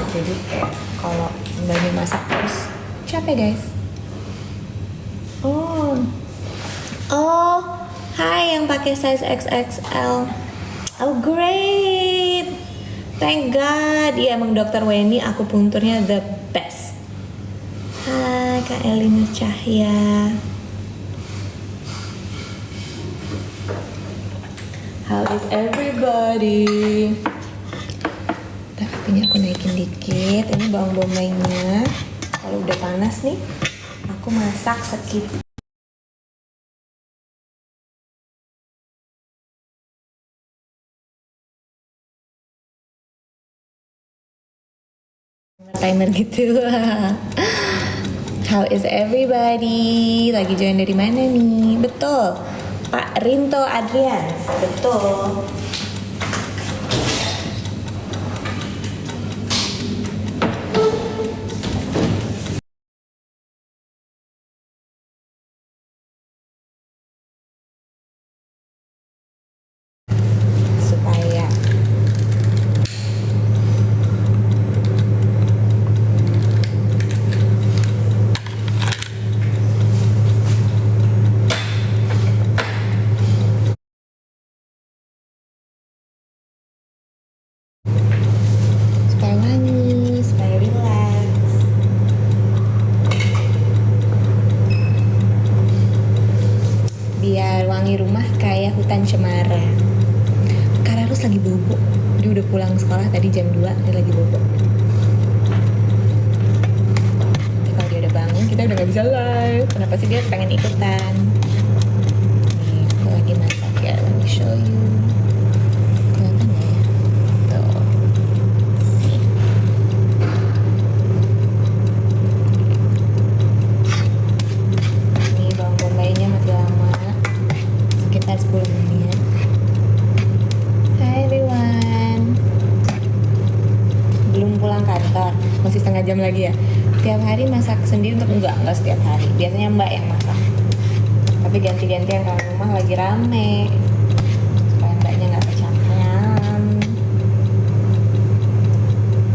Jadi kayak kalau mbaknya masak terus capek guys. Oh, hai yang pakai size XXL. Oh great, thank God. Iya emang Dokter Weni akupunkturnya the best. Hai Kak Elina Cahya. How is everybody? Ntar apinya aku naikin dikit. Ini bawang bombaynya. Kalau udah panas nih, aku masak sekitar timer gitu. How is everybody? Lagi join dari mana nih? Betul, Pak Rinto Adrian. Betul. Supaya supaya wangi, supaya relax. Biar wangi rumah kayak hutan cemara. Kararus lagi bobo. Dia udah pulang sekolah tadi jam 2, dia lagi bobo. Nanti kalau dia udah bangun, kita udah gak bisa live. Kenapa sih dia pengen ikutan? Nih, aku lagi masak ya. Let me show you. Kelihatan gak ya? Tuh. Nih, bawang bombaynya masih lama. Sekitar 10 menit. Hai everyone. Belum pulang kantor, masih setengah jam lagi ya. Tiap hari masak sendiri untuk enggak setiap hari. Biasanya mbak yang masak. Tapi ganti-gantian kalau rumah lagi rame. Supaya mbaknya nggak kecapean.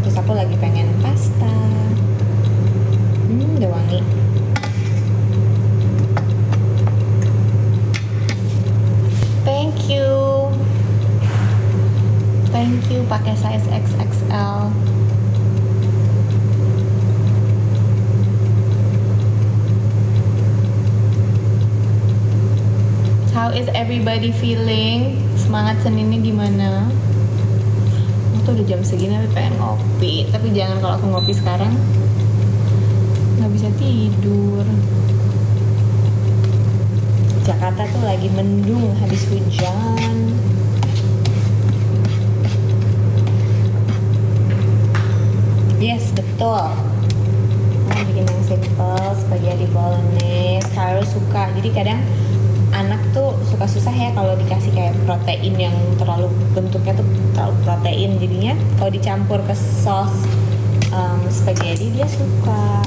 Terus aku lagi pengen pasta. Udah wangi. Thank you. Thank you pakai size XXL. How is everybody feeling? Semangat Seninnya gimana? Aku tuh udah jam segini tapi pengen ngopi. Tapi jangan kalau aku ngopi sekarang nggak bisa tidur. Jakarta tuh lagi mendung habis hujan. Yes, betul. Mau bikin yang simple, spaghetti bolognese. Harus suka. Jadi kadang anak tuh suka susah ya kalau dikasih kayak protein yang terlalu bentuknya tuh terlalu protein. Jadinya kalau dicampur ke sos spaghetti dia suka.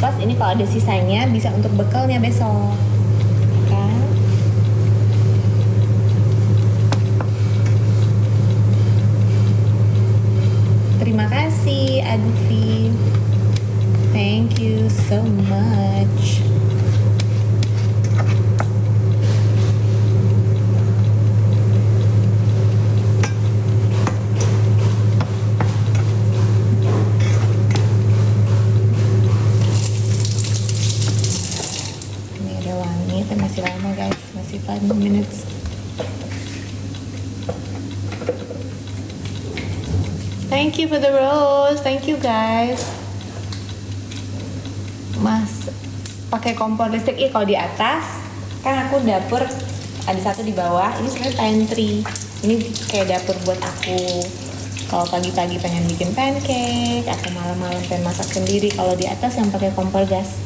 Plus ini kalau ada sisanya bisa untuk bekalnya besok. Kan? Terima kasih Agufi. Thank you so much. Ini udah wangi, tapi masih lama guys, masih 5 minutes. Thank you for the rose. Thank you guys. Mas pakai kompor listrik. Kalau di atas kan aku dapur ada satu di bawah. Ini sebenarnya pantry. Ini kayak dapur buat aku kalau pagi-pagi pengen bikin pancake atau malam-malam pengen masak sendiri. Kalau di atas yang pakai kompor gas.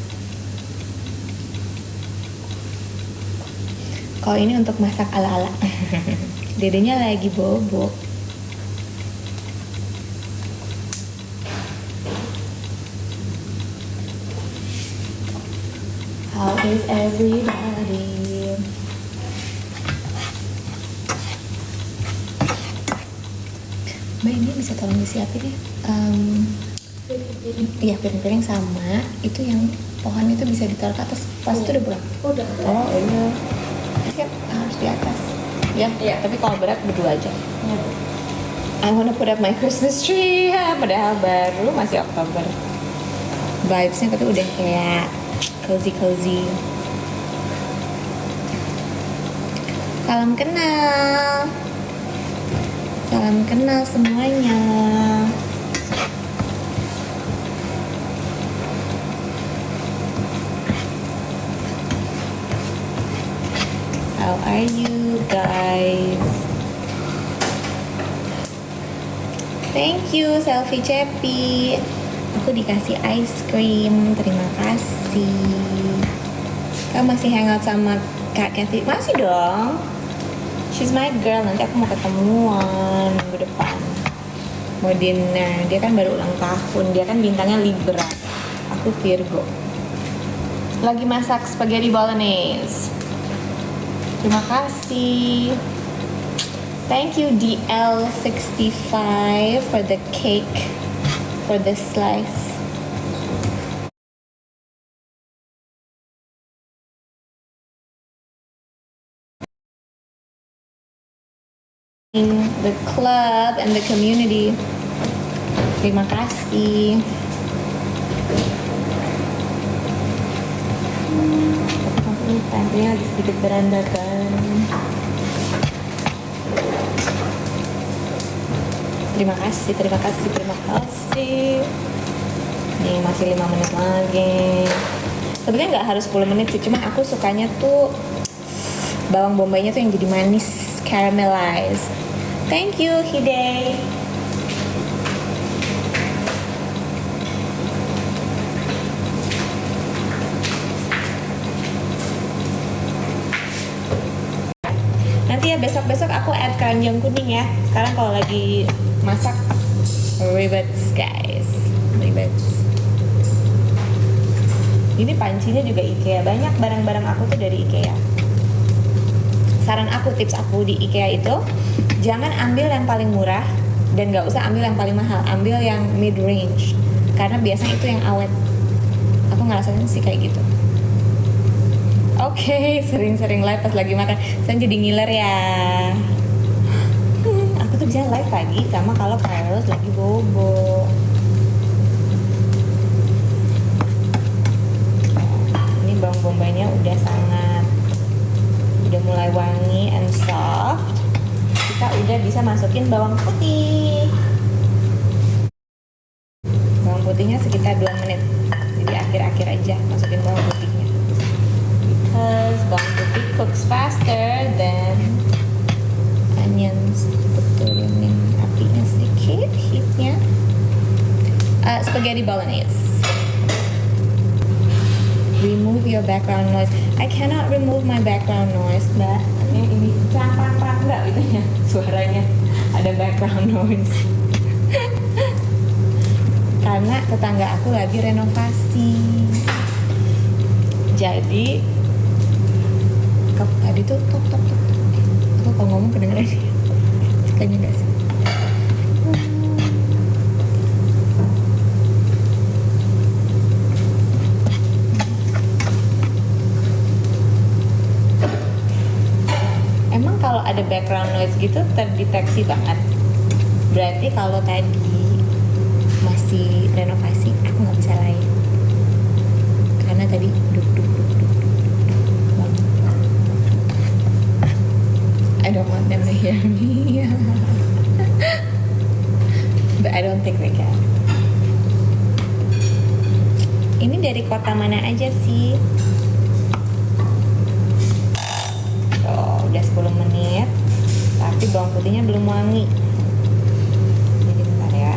Kalau ini untuk masak ala-ala. Dedenya lagi bobo. How is everybody? Mbak ini bisa tolong disiapin ya. Iya, piring-piring sama itu yang pohon itu bisa ditaruh ke atas. Pas itu udah pulang. Udah. Oh iya. Siap, harus di atas. Ya, tapi kalau berat berdua aja. I'm gonna put up my Christmas tree. Padahal baru masih Oktober. Vibes-nya tapi udah kayak cozy. Salam kenal semuanya. How are you guys? Thank you selfie Cepi. Aku dikasih ice cream, terima kasih. Kamu masih hangout sama Kak Kathy? Masih dong. She's my girl, nanti aku mau ketemuan minggu depan. Mau dinner, dia kan baru ulang tahun, dia kan bintangnya Libra. Aku Virgo. Lagi masak spaghetti bolognese. Terima kasih. Thank you DL65 for the cake, for the slice. The club and the community. Terima kasih. Pantrinya lagi sedikit berandakan. Terima kasih. Nih masih 5 menit lagi. Sebenarnya nggak harus 10 menit sih, cuma aku sukanya tuh bawang bombaynya tuh yang jadi manis, caramelized. Thank you Hide. Nanti ya besok-besok aku add keranjang kuning ya. Sekarang kalau lagi masak ribets guys, ribets. Ini pancinya juga IKEA. Banyak barang-barang aku tuh dari IKEA. Saran aku, tips aku di IKEA itu jangan ambil yang paling murah dan nggak usah ambil yang paling mahal. Ambil yang mid range karena biasanya itu yang awet. Aku ngerasain sih kayak gitu. Oke, sering-sering live pas lagi makan. Saya jadi ngiler ya. Aku tuh bisa live pagi sama kalau Carlos lagi bobo. Ini bawang bombaynya udah mulai wangi and soft. Kita udah bisa masukin bawang putih. Bawang putihnya sekitar 2 menit. Jadi akhir-akhir aja masukin bawang putihnya. Because bawang putih cooks faster than onions. Turunin apinya sedikit, heatnya. Spaghetti bolognese. Remove your background noise. I cannot remove my background noise, Mbak. Ini pang enggak gitu ya suaranya. Ada background noise. Karena tetangga aku lagi renovasi. Jadi tadi tuh tok. Aku kalau ngomong kedengeran sih. Kayaknya enggak sih. Emang kalau ada background noise gitu terdeteksi banget. Berarti kalau tadi masih renovasi aku nggak bisa live karena tadi duk. I don't want them to hear me. But I don't think they can. Ini dari kota mana aja sih? Udah 10 menit tapi bawang putihnya belum wangi, jadi bentar ya,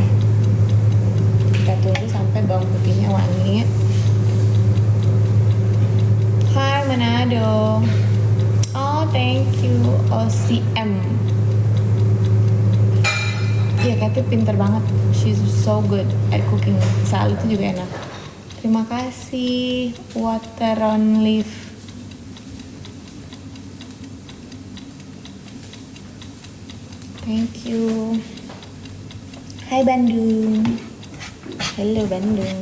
kita tunggu sampai bawang putihnya wangi. Hai Manado. Oh thank you OCM. Iya Kathy pinter banget, she's so good at cooking. Sal itu juga enak. Terima kasih Water on Leaf. Thank you. Hai Bandung. Halo Bandung.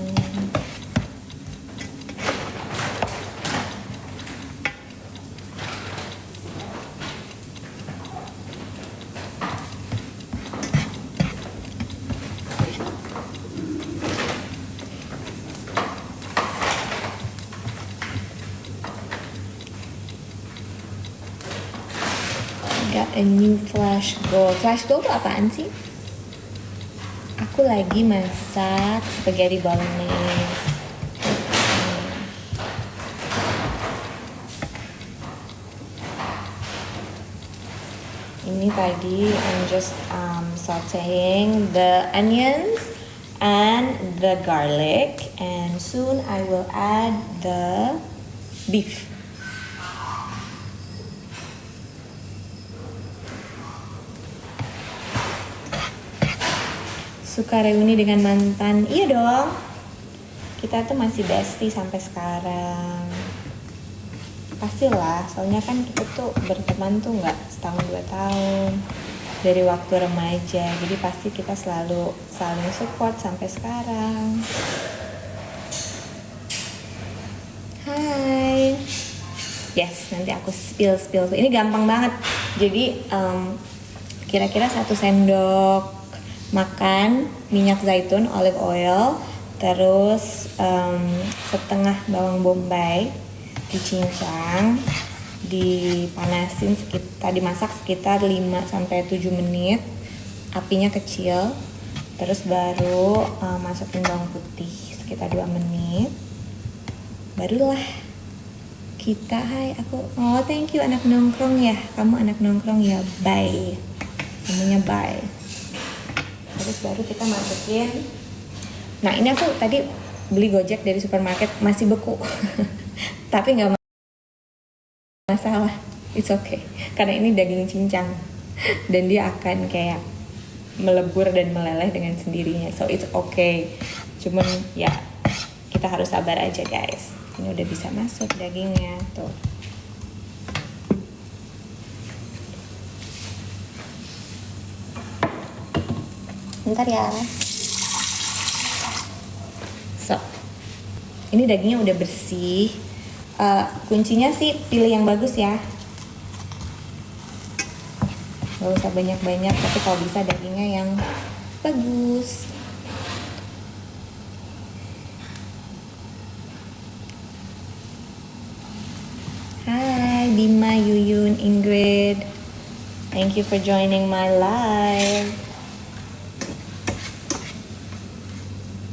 Got a new flash gold. Flash gold tuh apaan sih? Aku lagi masak spaghetti bolognese. Ini tadi I'm just sauteing the onions and the garlic, and soon I will add the beef. Suka reuni dengan mantan? Iya dong. Kita tuh masih bestie sampai sekarang. Pastilah, soalnya kan kita tuh berteman tuh nggak setahun 2 tahun dari waktu remaja. Jadi pasti kita selalu saling support sampai sekarang. Hai. Yes, nanti aku spill. Ini gampang banget. Jadi kira-kira 1 sendok makan minyak zaitun, olive oil, terus setengah bawang bombay dicincang, dipanasin dimasak sekitar 5-7 menit, apinya kecil, terus baru masukin bawang putih sekitar 2 menit, barulah kita thank you anak nongkrong ya, kamu anak nongkrong ya, bye, kamunya bye. Terus baru kita masukin. Nah ini aku tadi beli Gojek dari supermarket, masih beku tapi nggak masalah, it's okay karena ini daging cincang dan dia akan kayak melebur dan meleleh dengan sendirinya, so it's okay. Cuman ya kita harus sabar aja guys. Ini udah bisa masuk dagingnya tuh. Bentar ya. So, ini dagingnya udah bersih. Kuncinya sih pilih yang bagus ya. Gak usah banyak-banyak, tapi kalau bisa dagingnya yang bagus. Hai Bima, Yuyun, Ingrid. Thank you for joining my live.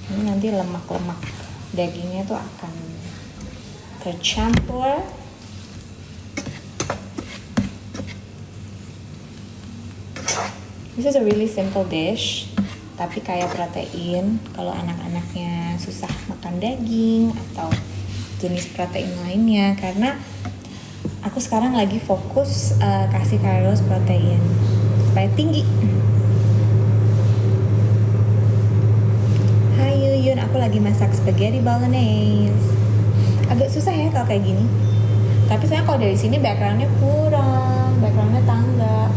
Ini nanti lemak-lemak dagingnya tuh akan tercampur. This is a really simple dish, tapi kaya protein kalau anak-anaknya susah makan daging atau jenis protein lainnya, karena aku sekarang lagi fokus kasih Carlos protein supaya tinggi. Hai Yuyun, aku lagi masak spaghetti bolognese. Agak susah ya kalau kayak gini. Tapi saya kalau dari sini backgroundnya kurang, backgroundnya tangga.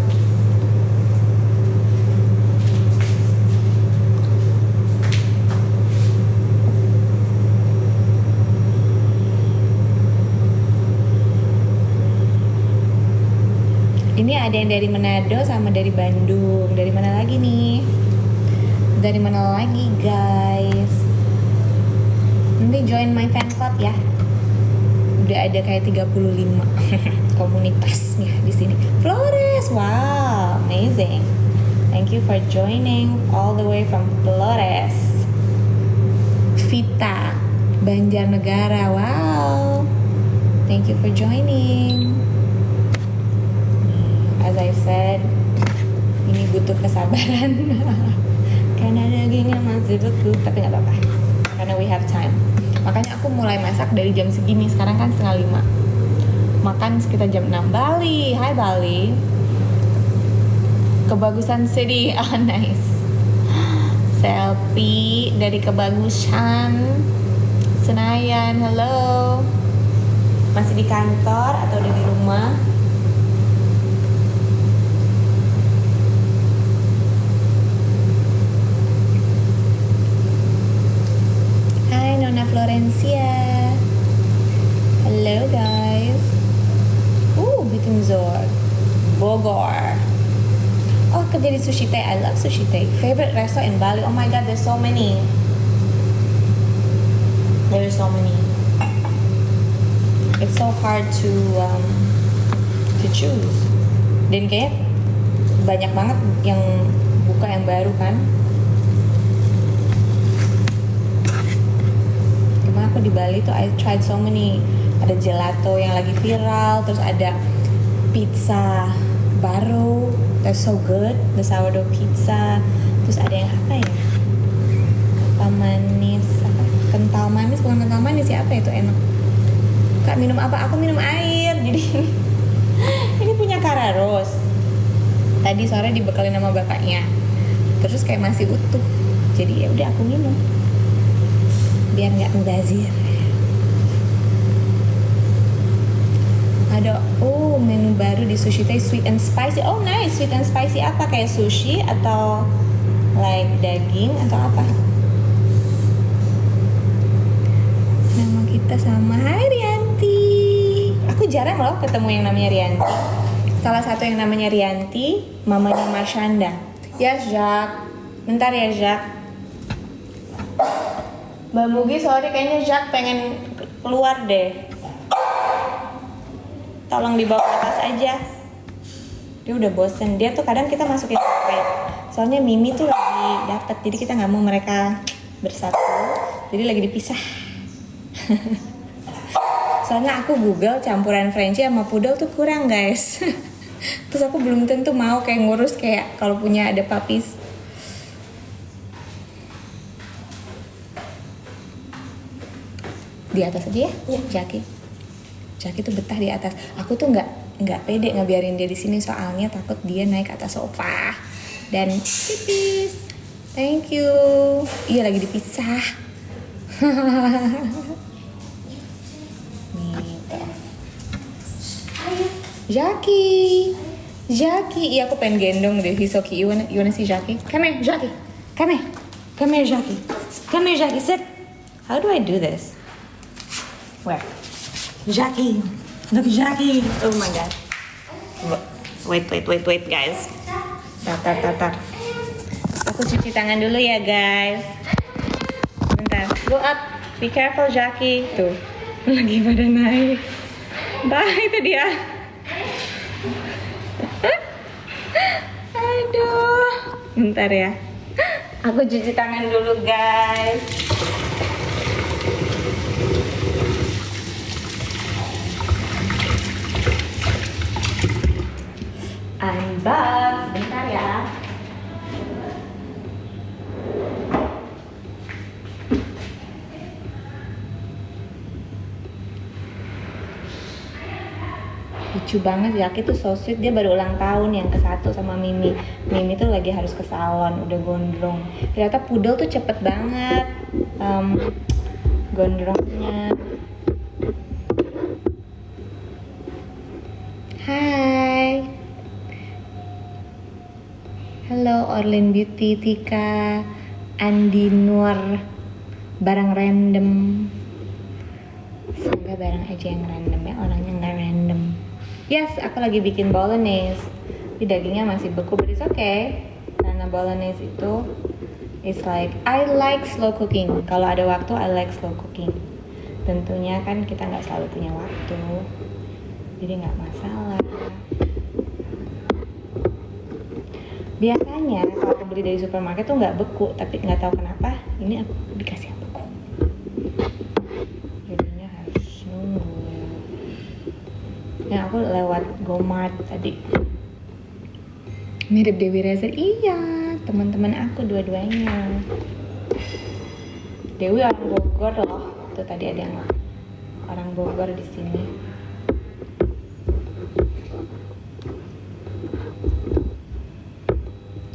Ini ada yang dari Manado sama dari Bandung. Dari mana lagi nih? Dari mana lagi guys? Nanti join my fan club ya. Udah ada kayak 35 komunitasnya di sini. Flores, wow, amazing. Thank you for joining all the way from Flores. Vita, Banjarnegara, wow. Thank you for joining. As I said, ini butuh kesabaran karena dagingnya masih beku, tapi nggak apa-apa karena we have time. Makanya aku mulai masak dari jam segini, sekarang kan 4:30, makan sekitar jam 6. Bali, hai Bali, Kebagusan City, oh nice. Selfie dari Kebagusan Senayan, hello. Masih di kantor atau udah di rumah? Florencia. Hello guys. Bitunzor, Bogor. Oh, kerja di Sushi Tei. I love Sushi Tei. Favorite restaurant in Bali. Oh my god, there's so many. There's so many. It's so hard to choose. Dan kayak banyak banget yang buka yang baru kan. Kemarin aku di Bali tuh I tried so many. Ada gelato yang lagi viral, terus ada pizza baru, that's so good, the sourdough pizza. Terus ada yang apa ya? Apa manis, apa? Kental manis, bukan kental manis ya, apa itu enak? Kak minum apa? Aku minum air. Jadi ini punya Kararos. Tadi sore dibekalin sama bapaknya. Terus kayak masih utuh. Jadi ya udah aku minum. Biar nggak mubazir. Ada menu baru di Sushi Tei, sweet and spicy. Oh nice, sweet and spicy apa? Kayak sushi atau like daging atau apa? Nama kita sama. Hai Rianti. Aku jarang loh ketemu yang namanya Rianti. Salah satu yang namanya Rianti, mamanya Marshanda. Ya Jacques, bentar ya Jacques. Mbak Mugi sorry kayaknya Jacques pengen keluar deh. Tolong dibawa ke atas aja. Dia udah bosen. Dia tuh kadang kita masukin crate. Soalnya Mimi tuh lagi dapet, jadi kita nggak mau mereka bersatu. Jadi lagi dipisah. Soalnya aku Google campuran Frenchie sama Poodle tuh kurang guys. Terus aku belum tentu mau kayak ngurus kayak kalau punya ada puppies. Di atas aja ya, Jackie. Jackie tuh betah di atas. Aku tuh nggak pede ngebiarin dia di sini soalnya takut dia naik ke atas sofa dan pipis. Thank you. Iya lagi dipisah. Nih tuh. Jackie. Iya aku pengen gendong deh. He's so cute. You wanna see Jackie? Come here, Jackie. Come here, Jackie. Come here, Jackie. Sit. How do I do this? Where? Jackie, look Jackie. Oh my god. Wait guys. Tar. Aku cuci tangan dulu ya guys. Bentar. Go up. Be careful Jackie. Tuh. Lagi pada naik. Bye itu dia. Aduh. Bentar ya. Aku cuci tangan dulu guys. I'm back. Bentar ya. Lucu banget Jackie tuh so sweet. Dia baru ulang tahun yang ke-1 sama Mimi. Mimi tuh lagi harus ke salon, udah gondrong. Ternyata Poodle tuh cepet banget gondrongnya. Hai. Halo Orlin Beauty, Tika, Andi Nur, barang random. Semoga barang aja yang random ya, orangnya nggak random. Yes, aku lagi bikin bolognese. Tapi dagingnya masih beku, but it's okay. Karena bolognese itu it's like, I like slow cooking. Kalau ada waktu, I like slow cooking. Tentunya kan kita nggak selalu punya waktu, jadi nggak masalah. Biasanya kalau aku beli dari supermarket tuh nggak beku, tapi nggak tahu kenapa ini aku dikasih yang beku. Jadinya harus nunggu. Ya aku lewat Gomart tadi. Mirip Dewi Rezer, iya teman-teman aku dua-duanya. Dewi orang Bogor loh, tuh tadi ada yang orang Bogor di sini.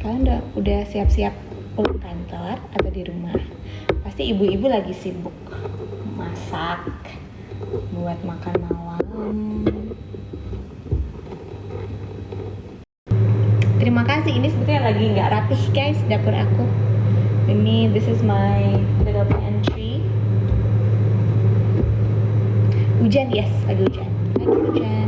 Kalian udah siap-siap pulang kantor atau di rumah? Pasti ibu-ibu lagi sibuk masak buat makan malam. Terima kasih. Ini sebetulnya lagi nggak rapih guys dapur aku. Ini this is my little pantry. Hujan, yes, lagi hujan. Hujan.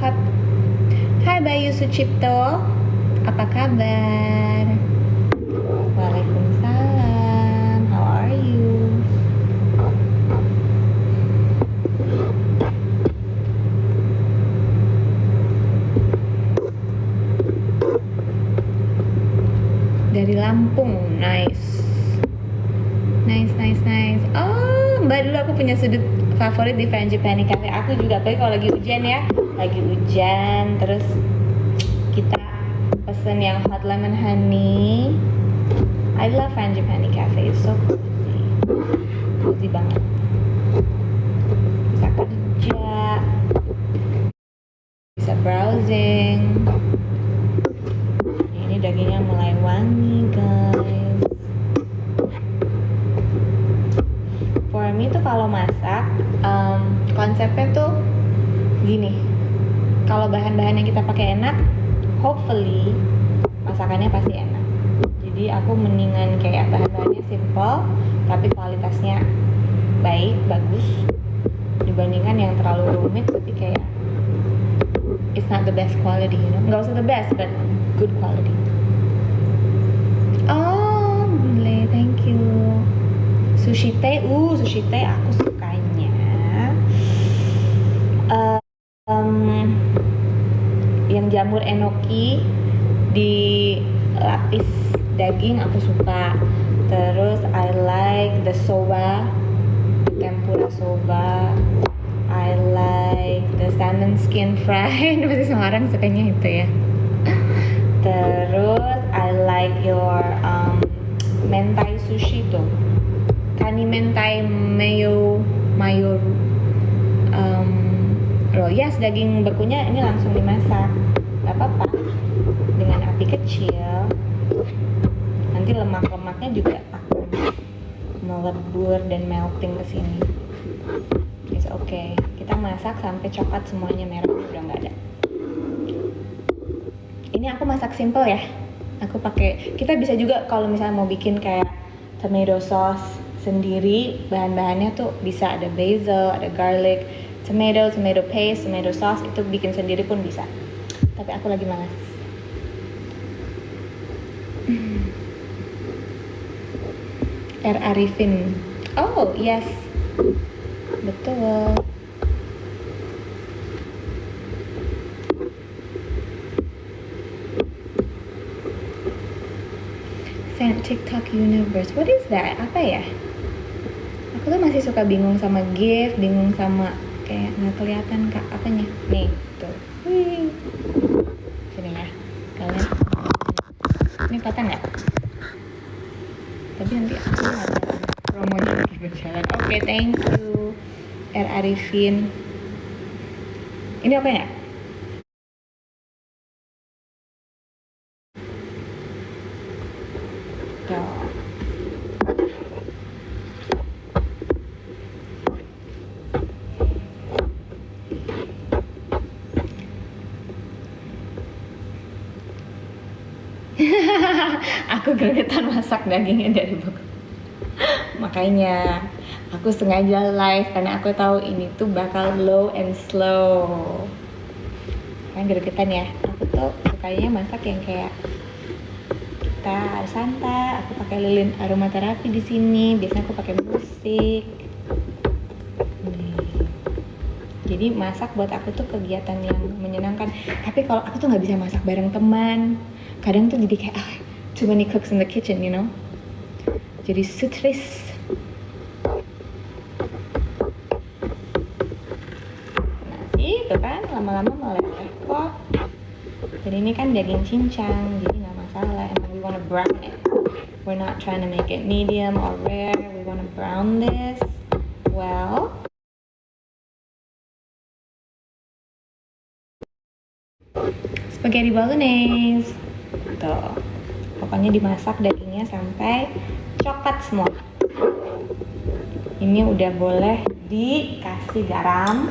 Hot. Hai Bayu Sucipto, apa kabar? Waalaikumsalam, how are you? Dari Lampung, nice. Oh, Mbak, dulu aku punya sudut favorit di Frangipani Cafe. Aku juga, tapi kalau lagi hujan ya, terus kita pesen yang hot lemon honey. I love Frangipani Cafe, it's so cozy banget. Bisa kerja, bisa browsing. Ini dagingnya mulai wangi, guys. For me tuh kalau masak, konsepnya tuh gini. Kalau bahan-bahan yang kita pakai enak, hopefully masakannya pasti enak. Jadi aku mendingan kayak bahan-bahannya simple tapi kualitasnya bagus, dibandingkan yang terlalu rumit tapi kayak it's not the best quality, you know. Nggak usah the best, but good quality. Oh, boleh, thank you. Sushi teh aku sukanya yang jamur enoki di lapis daging aku suka. Terus I like the soba, tempura soba. I like the salmon skin fry. Pasti semua orang sukanya itu ya. Terus I like your mentai sushi tuh, kani mentai mayo royas, daging bekunya ini langsung dimasak, gak apa-apa, dengan api kecil. Nanti lemak-lemaknya juga akan melebur dan melting ke sini. It's okay. Kita masak sampai coklat semuanya merah udah nggak ada. Ini aku masak simple ya. Kita bisa juga kalau misalnya mau bikin kayak tomato sauce sendiri, bahan-bahannya tuh bisa ada basil, ada garlic, tomato paste, tomato sauce, itu bikin sendiri pun bisa. Tapi aku lagi malas. R. Arifin. Oh, yes. Betul. TikTok universe. What is that? Apa ya? Aku tuh masih suka bingung sama GIF, bingung sama kayak nggak kelihatan kak apanya. Nih, tuh. Wih. Sini ya. Kalian. Ini kelihatan nggak? Tapi nanti aku ada promonya lagi berjalan. Oke, thank you. R. Arifin. Ini apa ya? Aku gregetan masak dagingnya dari bawah. Makanya aku sengaja live karena aku tahu ini tuh bakal low and slow. Kan gregetan ya. Aku tuh sukanya masak yang kayak kita santai. Aku pakai lilin aromaterapi di sini. Biasanya aku pakai musik. Jadi masak buat aku tuh kegiatan yang menyenangkan. Tapi kalau aku tuh nggak bisa masak bareng teman. Kadang tuh jadi kayak too many cooks in the kitchen, you know. Jadi stres. Nah, itu kan lama-lama meleleh kok. Dan ini kan daging cincang, jadi nggak masalah. Emang we wanna brown it. We're not trying to make it medium or rare. We wanna brown this. Well, spaghetti bolognese. Tuh. Pokoknya dimasak dagingnya sampai coklat semua. Ini udah boleh dikasih garam.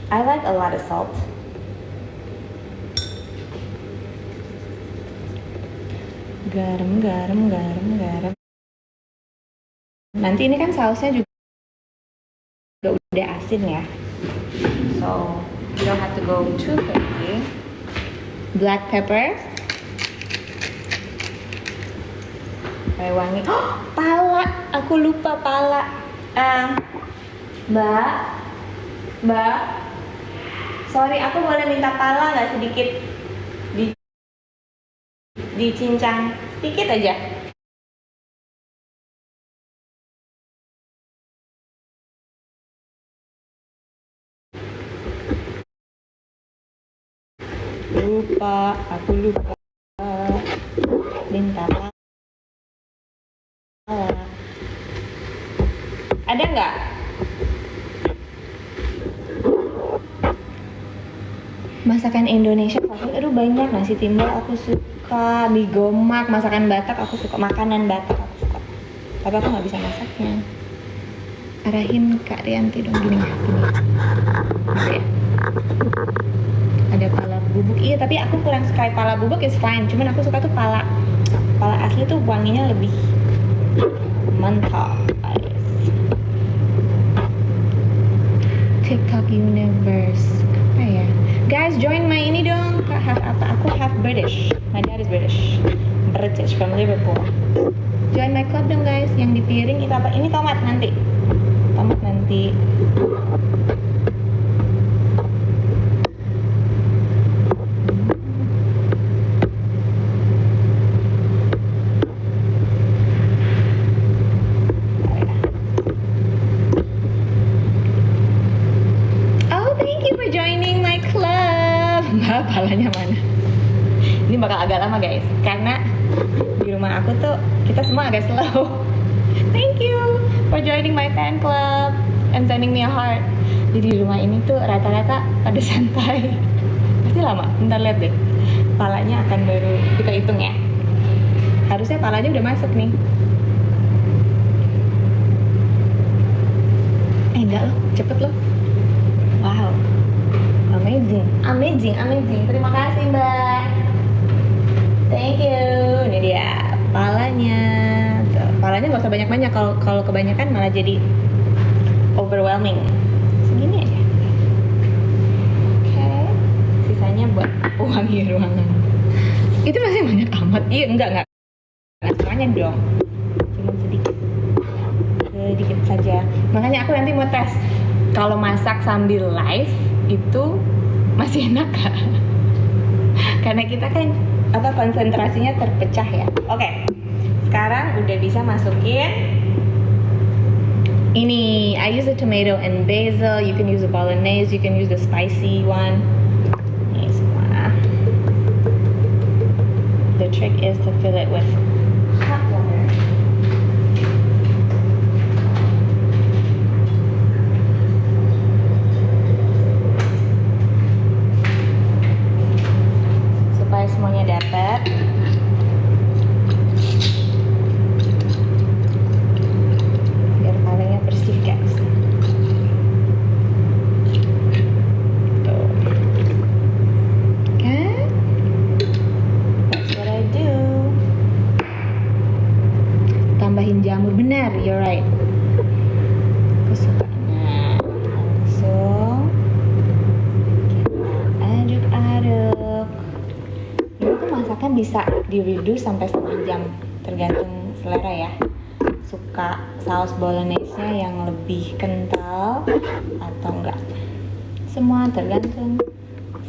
I like a lot of salt. Garam. Nanti ini kan sausnya juga udah asin ya. So you don't have to go too crazy. Black pepper. Supaya wangi. Oh, pala. Aku lupa pala. Mbak. Sorry, aku boleh minta pala nggak sedikit? Dicincang sedikit aja. Aku lupa minta pala. Ada nggak? Masakan Indonesia favorit, aduh banyak. Nasi timbel aku suka, mie gomak, masakan Batak aku suka, makanan Batak aku suka. Tapi aku nggak bisa masaknya. Arahin Kak Rianti dong, gini ya. Gitu ya. Ada pala bubuk, iya tapi aku kurang suka pala bubuk is fine. Cuman aku suka tuh pala asli tuh wanginya lebih mantap. TikTok universe apa ya? Guys, join my ini dong. Aku half British. My dad is British from Liverpool. Join my club dong guys. Yang di piring itu apa? Ini tomat nanti. Oh, thank you for joining my club. Mbak, palanya mana? Ini bakal agak lama guys, karena di rumah aku tuh kita semua agak slow. Thank you for joining my fan club and sending me a heart. Jadi di rumah ini tuh rata-rata pada santai. Pasti lama, bentar lihat deh. Palanya akan baru kita hitung ya. Harusnya palanya udah masuk nih. Enggak loh, cepet loh. Wow, amazing. Terima kasih Mbak. Thank you. Ini dia palanya. Tuh, palanya nggak usah banyak-banyak. Kalau kebanyakan malah jadi overwhelming. Segini aja. Oke. Sisanya buat wangi ruangan. Itu masih banyak amat. Iya, enggak. Semuanya dong. Cuma sedikit saja. Makanya aku nanti mau tes. Kalau masak sambil live itu masih enak gak? Karena kita kan konsentrasinya terpecah ya. Oke. Sekarang udah bisa masukin ini. I use the tomato and basil. You can use the bolognese. You can use the spicy one. Ini semua. The trick is to fill it with hot water. Supaya semuanya dapat. Biar palanya bersih guys. Tuh. Kan? That's what I do. Tambahin jamur, benar, you're right. Aku suka. Nah, langsung kita aduk-aduk. Ini tuh masakan bisa di-reduce sampai setengah jam, tergantung selera ya. Suka saus bolognese-nya yang lebih kental atau enggak. Semua tergantung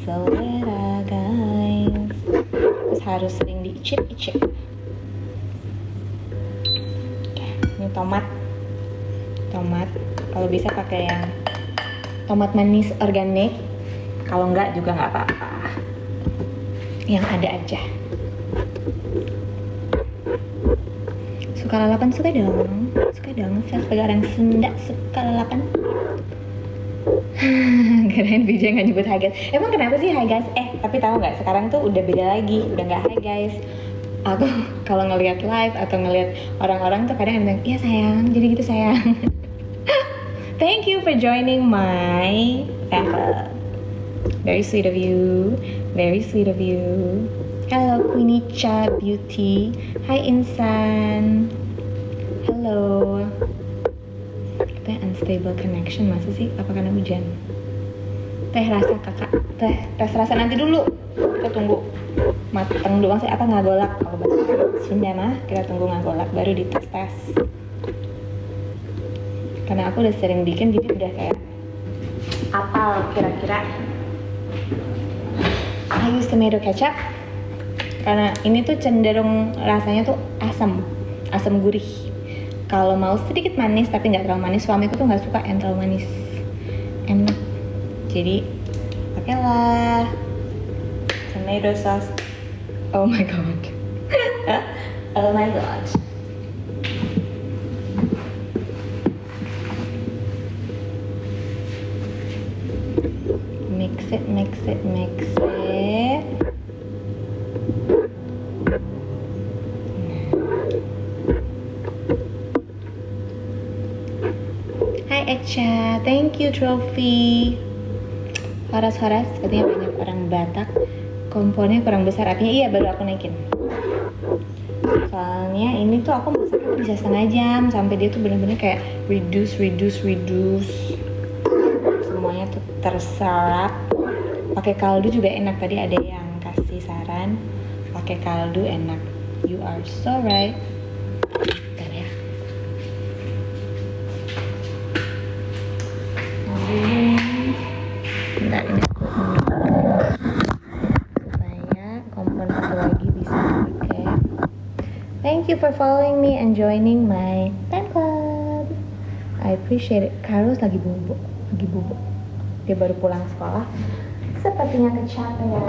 selera guys. Terus harus sering diicip-icip. Ini tomat. Kalau bisa pakai yang tomat manis organik. Kalau enggak juga nggak apa-apa. Yang ada aja. Suka lalapan? Suka dong. Saya sebagai orang Sunda suka lalapan. Kirain Vijay nggak nyebut hi guys. Emang kenapa sih hi guys? Tapi tahu nggak? Sekarang tuh udah beda lagi. Udah nggak hi guys. aku kalau ngelihat live atau ngelihat orang-orang tuh kadang bilang, iya sayang, jadi gitu sayang. Thank you for joining my temple. Very sweet of you. Very sweet of you. Hello Queenie Cha Beauty. Hi Insan. Hello. Katanya unstable connection, masa sih? Apa karena hujan? Teh rasa kakak. Tes rasa nanti dulu. Kita tunggu mateng doang sih, apa ngagolak kalau bahasa Sunda mah, kita tunggu ngagolak baru dites. Karena aku udah sering bikin jadi udah kayak apal kira-kira. I use tomato ketchup karena ini tuh cenderung rasanya tuh asam gurih. Kalau mau sedikit manis tapi nggak terlalu manis, suamiku tuh nggak suka yang terlalu manis, enak. Jadi pakailah tomato sauce. Oh my god. Oh my god. Mix it. Hai Echa, thank you Trophy. Horas katanya banyak orang Batak. Kompornya kurang besar, artinya iya baru aku naikin. Soalnya ini tuh aku masaknya bisa setengah jam sampai dia tuh bener-bener kayak reduce. Semuanya tuh terserap. Pakai kaldu juga enak, tadi ada yang kasih saran pakai kaldu enak. You are so right. Bentar ya. Bentar ini aku supaya kompon satu lagi bisa dipakai. Thank you for following me and joining my fan club. I appreciate it. Carlos lagi bobo. Dia baru pulang sekolah. Sepertinya kecapean.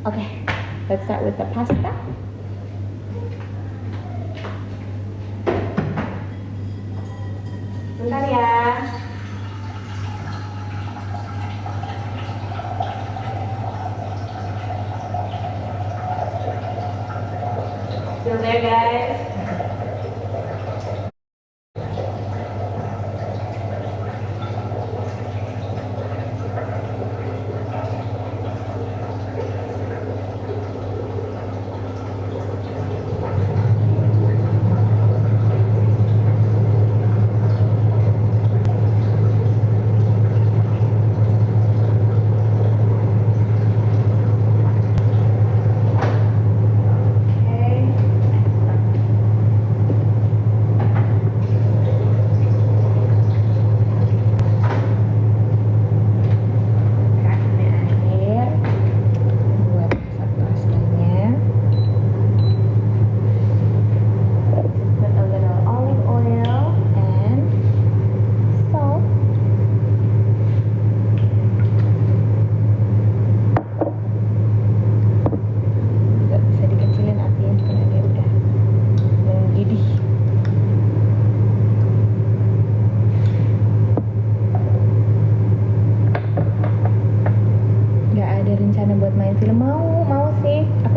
Okay, let's start with the pasta. Bentar ya. Still there, guys?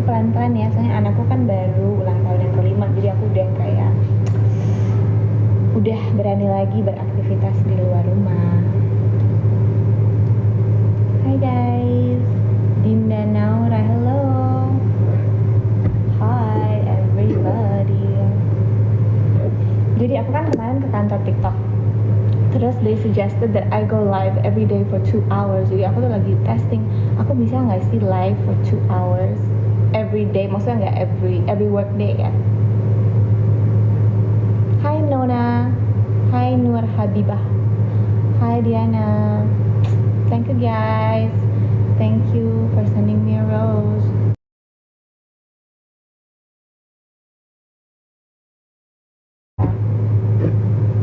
pelan-pelan ya, soalnya anakku kan baru ulang tahun yang kelima, jadi aku udah kayak udah berani lagi beraktivitas di luar rumah. Hai guys, Dinda Naura, hello. Hi everybody. Jadi aku kan kemarin ke kantor TikTok, terus they suggested that I go live every day for 2 hours. Jadi aku tuh lagi testing, aku bisa nggak sih live for 2 hours every day, maksudnya nggak every work day ya. Hai Nona, hai Nur Habibah, hai Diana. Thank you guys, thank you for sending me a rose.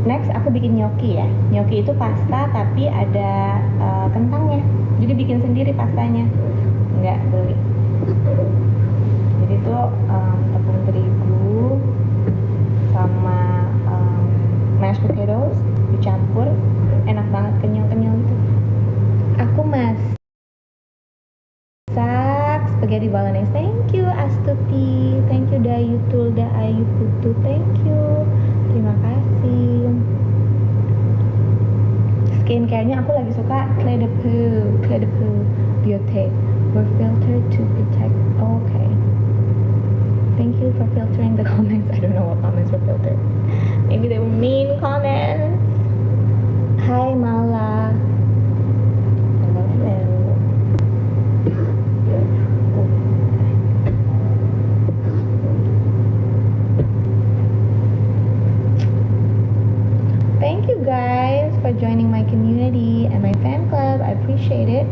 Next aku bikin gnocchi ya. Gnocchi itu pasta tapi ada kentangnya. Jadi bikin sendiri pastanya, nggak beli. Jadi itu tepung terigu sama mashed potatoes dicampur, enak banget, kenyal-kenyal gitu. Aku masak spaghetti spaghetti bolognese. Thank you Astuti. Thank you Dayu Tulda Ayu Putu. Thank you. Terima kasih. Skincare-nya aku lagi suka Clé de Peau Beauté. Were filtered to protect. Okay. Thank you for filtering the comments. I don't know what comments were filtered. Maybe they were mean comments. Hi Mala. Hello. Thank you guys for joining my community and my fan club. I appreciate it.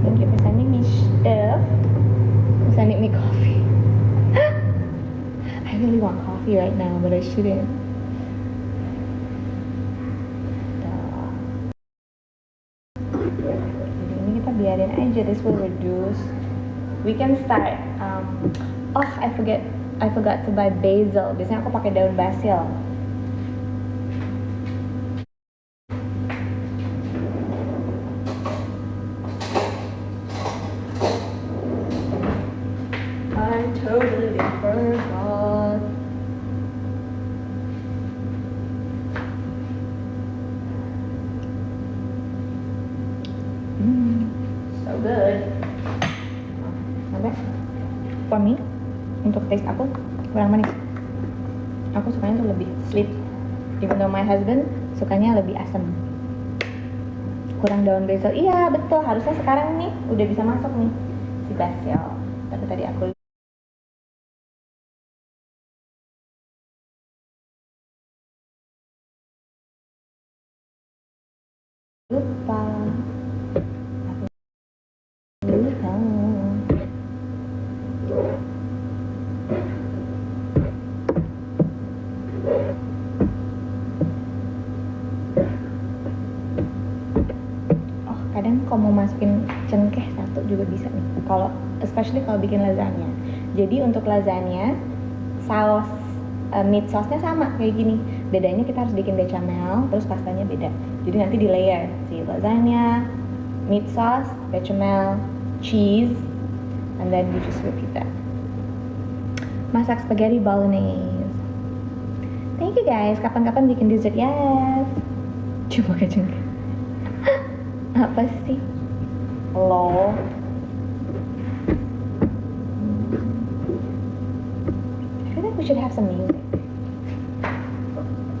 Thank you for sending me stuff. For sending me coffee. I really want coffee right now, but I shouldn't. Ini kita biarin aja. This will reduce. We can start. I forgot to buy basil. Biasanya aku pakai daun basil. I totally forgot. So good. Sampai for me, untuk taste aku kurang manis. Aku sukanya tuh lebih sweet. Even though my husband sukanya lebih asam. Kurang daun basil. Iya betul, harusnya sekarang nih udah bisa masuk nih si basil. Tapi tadi aku lupa. Kadang kalau mau masukin cengkeh satu juga bisa nih. Kalau especially kalau bikin lasagna. Jadi untuk lasagna saus meat sauce-nya sama kayak gini. Bedanya kita harus bikin bechamel, terus pastanya beda. Jadi nanti di layer si lasagna, meat sauce, bechamel, cheese, and then you just repeat that. Masak spaghetti bolognese. Thank you guys. Kapan-kapan bikin dessert, yes. Cuma pakai cengkeh. Apa sih? Lo? I feel like we should have some music.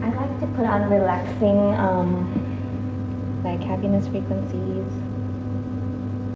I like to put on relaxing, like happiness frequencies.